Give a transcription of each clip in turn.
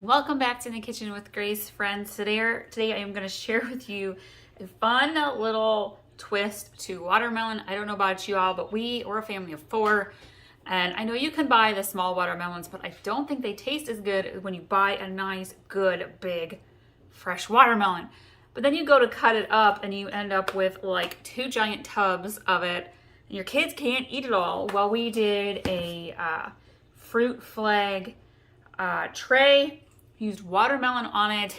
Welcome back to In the Kitchen with Grace, friends. Today I am going to share with you a fun little twist to watermelon. I don't know about you all, but we're a family of 4, and I know you can buy the small watermelons, but I don't think they taste as good as when you buy a nice, good, big, fresh watermelon. But then you go to cut it up and you end up with like 2 giant tubs of it, and your kids can't eat it all. Well, we did a fruit flag tray. Used watermelon on it.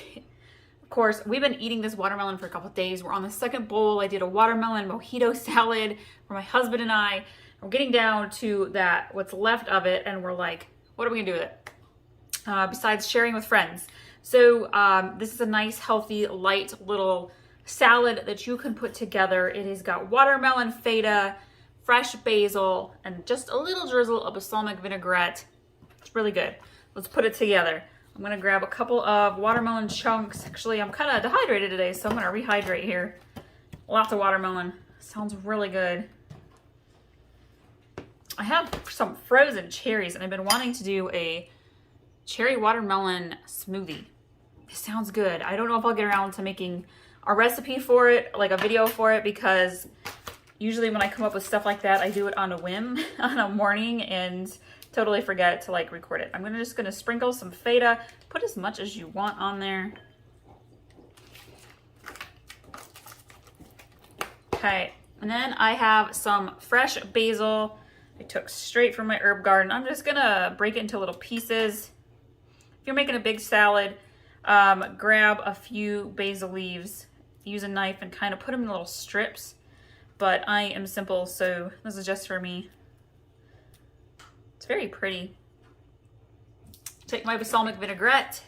Of course, we've been eating this watermelon for a couple of days. We're on the second bowl. I did a watermelon mojito salad for my husband and I. We're getting down to that, what's left of it, and we're like, what are we gonna do with it? Besides sharing with friends. So this is a nice, healthy, light little salad that you can put together. It has got watermelon, feta, fresh basil, and just a little drizzle of balsamic vinaigrette. It's really good. Let's put it together. I'm gonna grab a couple of watermelon chunks. Actually, I'm kind of dehydrated today, so I'm gonna rehydrate here. Lots of watermelon. Sounds really good. I have some frozen cherries, and I've been wanting to do a cherry watermelon smoothie. This sounds good. I don't know if I'll get around to making a recipe for it, like a video for it, because usually when I come up with stuff like that, I do it on a whim on a morning and totally forget to like record it. I'm just gonna sprinkle some feta. Put as much as you want on there. Okay, and then I have some fresh basil I took straight from my herb garden. I'm just gonna break it into little pieces. If you're making a big salad, grab a few basil leaves, use a knife and kind of put them in little strips. But I am simple, so this is just for me. It's very pretty. Take my balsamic vinaigrette,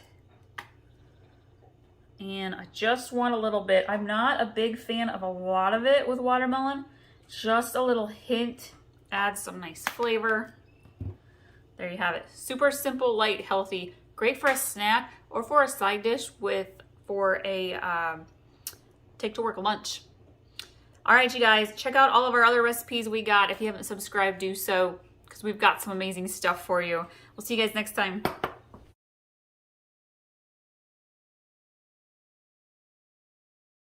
and I just want a little bit. I'm not a big fan of a lot of it with watermelon. Just a little hint adds some nice flavor. There you have it. Super simple, light, healthy. Great for a snack or for a side dish for a take to work lunch. All right, you guys, check out all of our other recipes we got. If you haven't subscribed, do so, because we've got some amazing stuff for you. We'll see you guys next time.